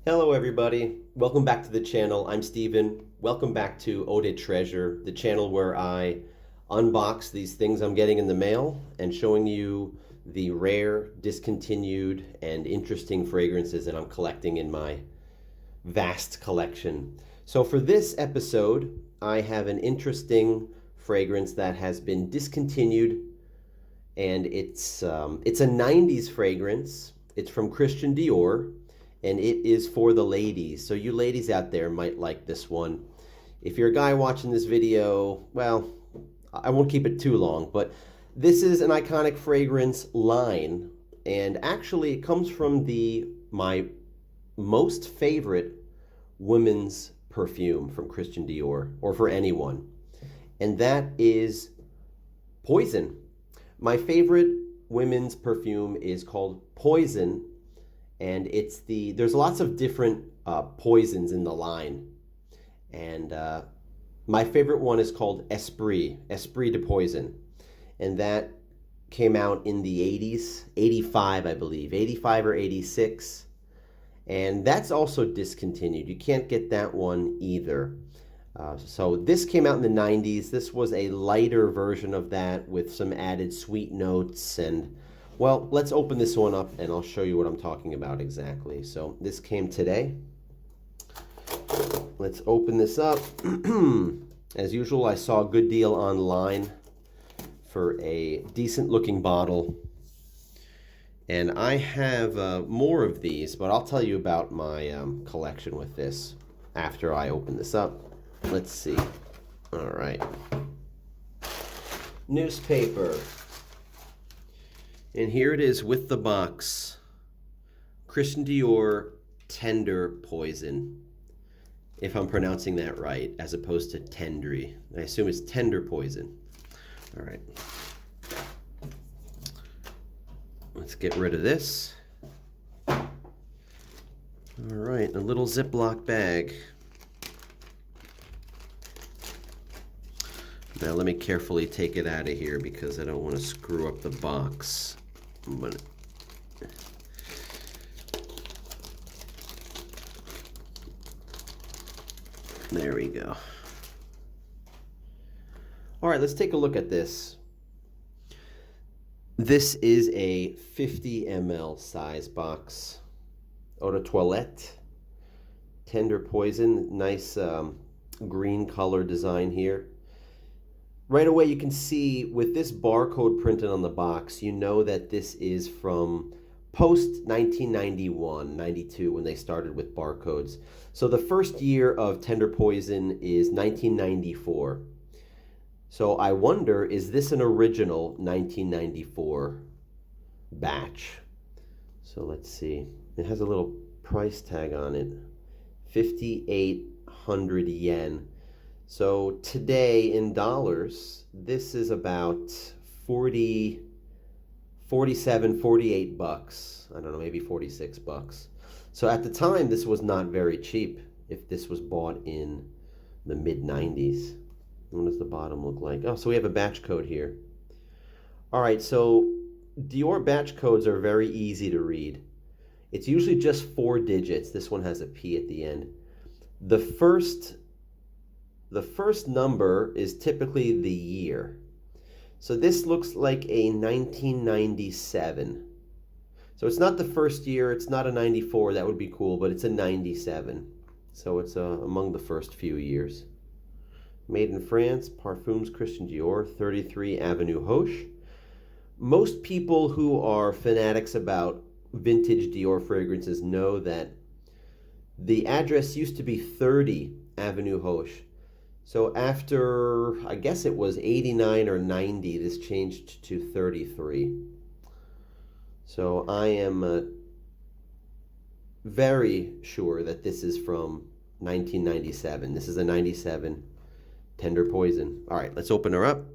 Hello everybody, welcome back to the channel. I'm Steven. Welcome back to Eaudetreasure, the channel where I unbox these things I'm getting in the mail and showing you the rare, discontinued, and interesting fragrances that I'm collecting in my vast collection. So for this episode, I have an interesting fragrance that has been discontinued, and it's a 90s fragrance. It's from Christian Dior, and it is for the ladies. So you ladies out there might like this one. If you're a guy watching this video, well, I won't keep it too long, but this is an iconic fragrance line, and actually it comes from my most favorite women's perfume from Christian Dior, or for anyone, and that is Poison. My favorite women's perfume is called Poison, and there's lots of different poisons in the line, and my favorite one is called Esprit de Poison, and that came out in the 80s, 85 I believe, 85 or 86, and that's also discontinued. You can't get that one either. So this came out in the 90s. This was a lighter version of that with some added sweet notes. And well, let's open this one up and I'll show you what I'm talking about exactly. So this came today. Let's open this up. As usual, I saw a good deal online for a decent looking bottle. And I have more of these, but I'll tell you about my collection with this after I open this up. Let's see. All right. Newspaper. And here it is with the box. Christian Dior Tendre Poison. If I'm pronouncing that right, as opposed to Tendry. I assume it's Tendre Poison. All right. Let's get rid of this. All right, a little Ziploc bag. Now let me carefully take it out of here because I don't want to screw up the box. But there we go. All right, let's take a look at this. This is a 50 ml size box. Eau de toilette, Tendre Poison, nice green color design here. Right away you can see with this barcode printed on the box, you know that this is from post 1991, 92 when they started with barcodes. So the first year of Tendre Poison is 1994. So I wonder, is this an original 1994 batch? So let's see. It has a little price tag on it. 5,800 yen. So today in dollars, this is about 47, 48 bucks. I don't know, maybe 46 bucks. So at the time, this was not very cheap if this was bought in the mid-90s. What does the bottom look like? Oh, so we have a batch code here. All right, so Dior batch codes are very easy to read. It's usually just 4 digits. This one has a P at the end. The first number is typically the year. So this looks like a 1997. So it's not the first year, it's not a 94, that would be cool, but it's a 97. So it's among the first few years. Made in France, Parfums Christian Dior, 33 Avenue Hoche. Most people who are fanatics about vintage Dior fragrances know that the address used to be 30 Avenue Hoche. So after, I guess it was 89 or 90, this changed to 33. So I am very sure that this is from 1997. This is a 97 Tendre Poison. All right, let's open her up.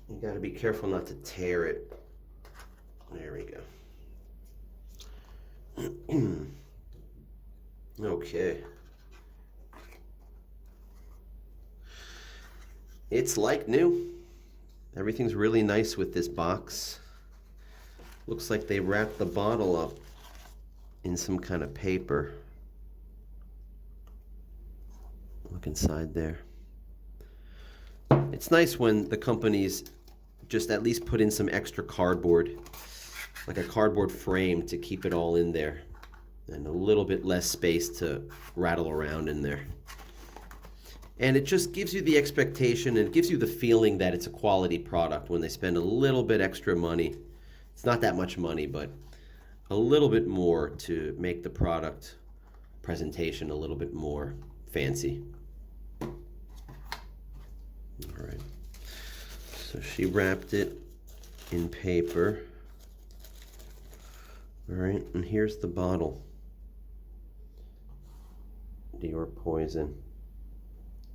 You gotta be careful not to tear it. There we go. Okay. It's like new. Everything's really nice with this box. Looks like they wrapped the bottle up in some kind of paper. Look inside there. It's nice when the companies just at least put in some extra cardboard, like a cardboard frame to keep it all in there, and a little bit less space to rattle around in there. And it just gives you the expectation, and it gives you the feeling that it's a quality product when they spend a little bit extra money. It's not that much money, but a little bit more to make the product presentation a little bit more fancy. All right. So she wrapped it in paper. All right, and here's the bottle. Dior Poison.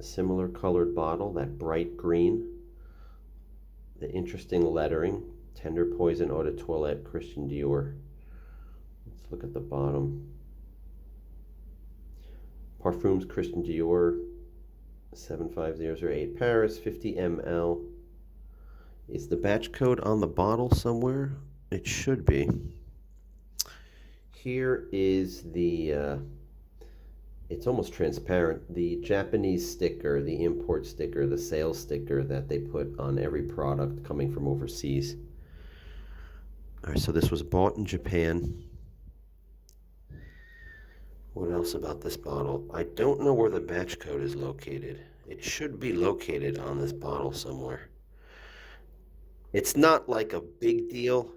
A similar colored bottle, that bright green. The interesting lettering. Tendre Poison Eau de Toilette, Christian Dior. Let's look at the bottom. Parfums, Christian Dior, 75008 Paris, 50 ml. Is the batch code on the bottle somewhere? It should be. Here is the, it's almost transparent, the Japanese sticker, the import sticker, the sales sticker that they put on every product coming from overseas. All right, so this was bought in Japan. What else about this bottle? I don't know where the batch code is located. It should be located on this bottle somewhere. It's not like a big deal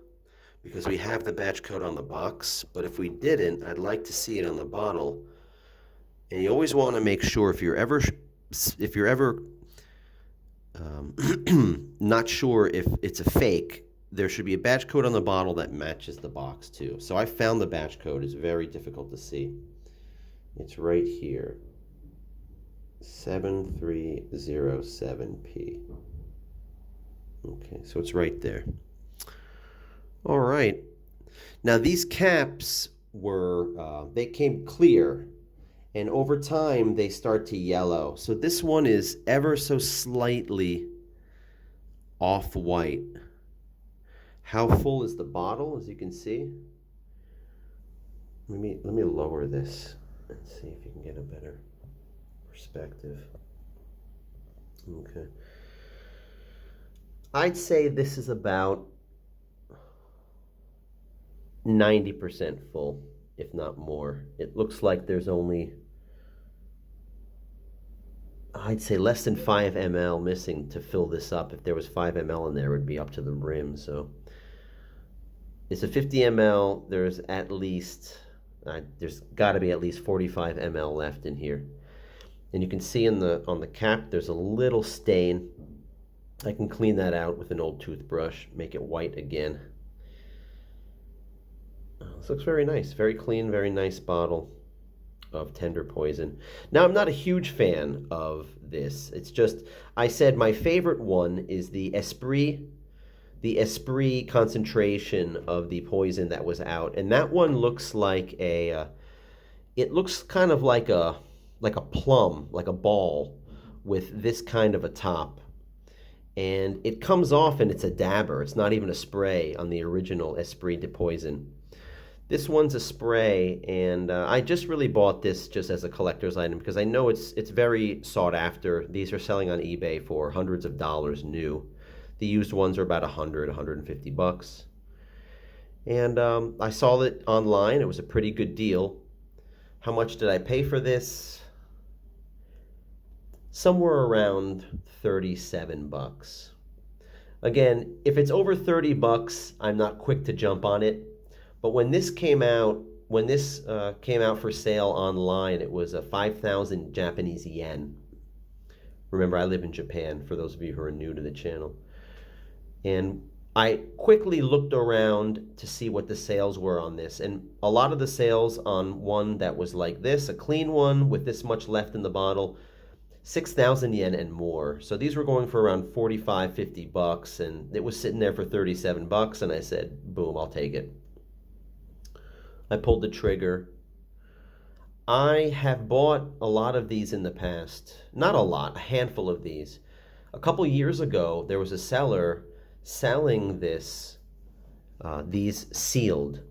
because we have the batch code on the box, but if we didn't, I'd like to see it on the bottle. And you always want to make sure if you're ever not sure if it's a fake, there should be a batch code on the bottle that matches the box too. So I found the batch code. It's very difficult to see. It's right here. 7307P. Okay, so it's right there. All right. Now these caps were, they came clear, and over time they start to yellow. So this one is ever so slightly off-white. How full is the bottle, as you can see? Let me lower this and see if you can get a better perspective. Okay. I'd say this is about 90% full, if not more. It looks like there's only, I'd say, less than 5 ml missing to fill this up. If there was 5 ml in there, it would be up to the rim. So it's a 50 ml. There's at least, there's got to be at least 45 ml left in here. And you can see on the cap, there's a little stain. I can clean that out with an old toothbrush, make it white again. This looks very nice, very clean, very nice bottle of Tendre Poison. Now, I'm not a huge fan of this. It's just, I said my favorite one is the Esprit concentration of the Poison that was out. And that one looks like a, it looks kind of like a plum, like a ball with this kind of a top. And it comes off and it's a dabber. It's not even a spray on the original Esprit de Poison. This one's a spray, and I just really bought this just as a collector's item because I know it's very sought after. These are selling on eBay for hundreds of dollars new. The used ones are about $100–150. And I saw it online. It was a pretty good deal. How much did I pay for this? Somewhere around $37. Again, if it's over $30, I'm not quick to jump on it. But when this came out, for sale online, it was 5,000 Japanese yen. Remember, I live in Japan, for those of you who are new to the channel. And I quickly looked around to see what the sales were on this. And a lot of the sales on one that was like this, a clean one with this much left in the bottle, 6,000 yen and more. So these were going for around $45–50, and it was sitting there for $37, and I said, boom, I'll take it. I pulled the trigger. I have bought a lot of these in the past. Not a lot, a handful of these. A couple years ago, there was a seller selling this these sealed.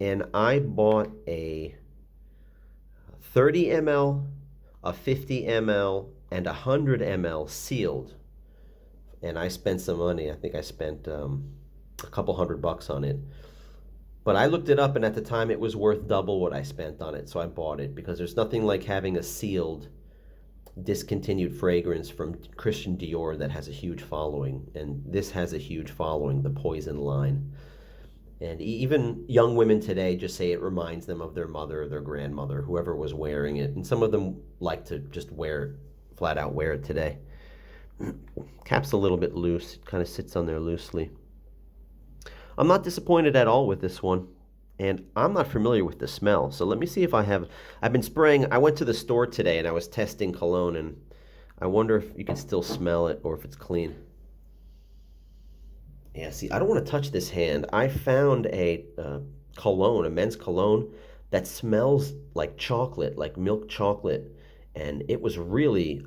And I bought a 30 ml, a 50 ml, and a 100 ml sealed. And I spent some money. I think I spent a couple $100 on it. But I looked it up, and at the time it was worth double what I spent on it, so I bought it, because there's nothing like having a sealed, discontinued fragrance from Christian Dior that has a huge following. And this has a huge following, the Poison line. And even young women today just say it reminds them of their mother or their grandmother, whoever was wearing it. And some of them like to just wear it, flat out wear it today. Cap's a little bit loose. It kind of sits on there loosely. I'm not disappointed at all with this one. And I'm not familiar with the smell. So let me see if I've been spraying. I went to the store today and I was testing cologne, and I wonder if you can still smell it or if it's clean. Yeah, see, I don't want to touch this hand. I found a cologne, a men's cologne, that smells like chocolate, like milk chocolate. And it was really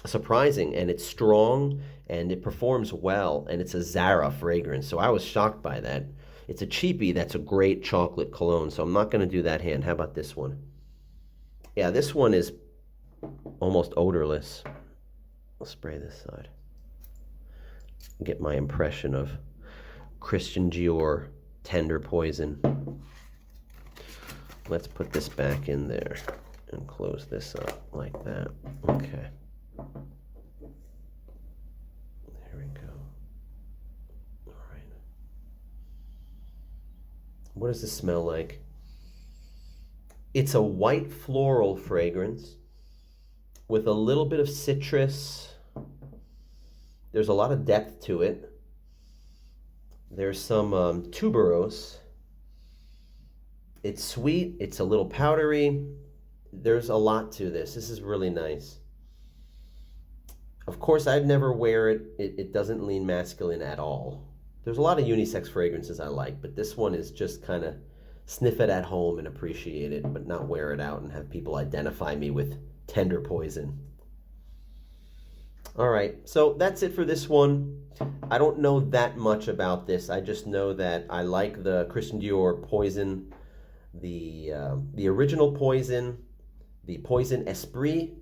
surprising, and it's strong, and it performs well, and it's a Zara fragrance. So I was shocked by that. It's a cheapie that's a great chocolate cologne, so I'm not going to do that hand. How about this one? Yeah, this one is almost odorless. I'll spray this side. Get my impression of Christian Dior Tendre Poison. Let's put this back in there and close this up like that. Okay. There we go. All right. What does this smell like? It's a white floral fragrance with a little bit of citrus. There's a lot of depth to it. There's some tuberose. It's sweet. It's a little powdery. There's a lot to this. This is really nice. Of course, I'd never wear it. It doesn't lean masculine at all. There's a lot of unisex fragrances I like, but this one is just kind of sniff it at home and appreciate it, but not wear it out and have people identify me with Tendre Poison. All right, so that's it for this one. I don't know that much about this. I just know that I like the Christian Dior Poison, the original Poison, the Poison Esprit,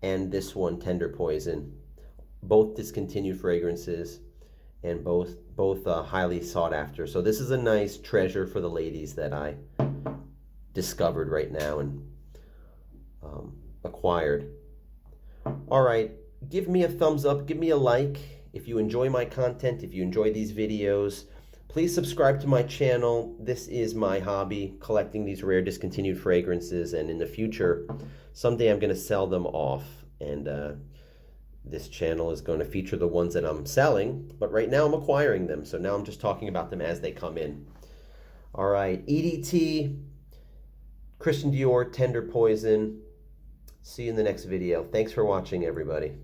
and this one, Tendre Poison. Both discontinued fragrances, and both highly sought after. So this is a nice treasure for the ladies that I discovered right now and acquired. All right. Give me a thumbs up, give me a like if you enjoy my content, if you enjoy these videos. Please subscribe to my channel. This is my hobby, collecting these rare discontinued fragrances, and in the future, someday I'm going to sell them off, and this channel is going to feature the ones that I'm selling, but right now I'm acquiring them, so now I'm just talking about them as they come in. All right, EDT, Christian Dior Tendre Poison. See you in the next video. Thanks for watching, everybody.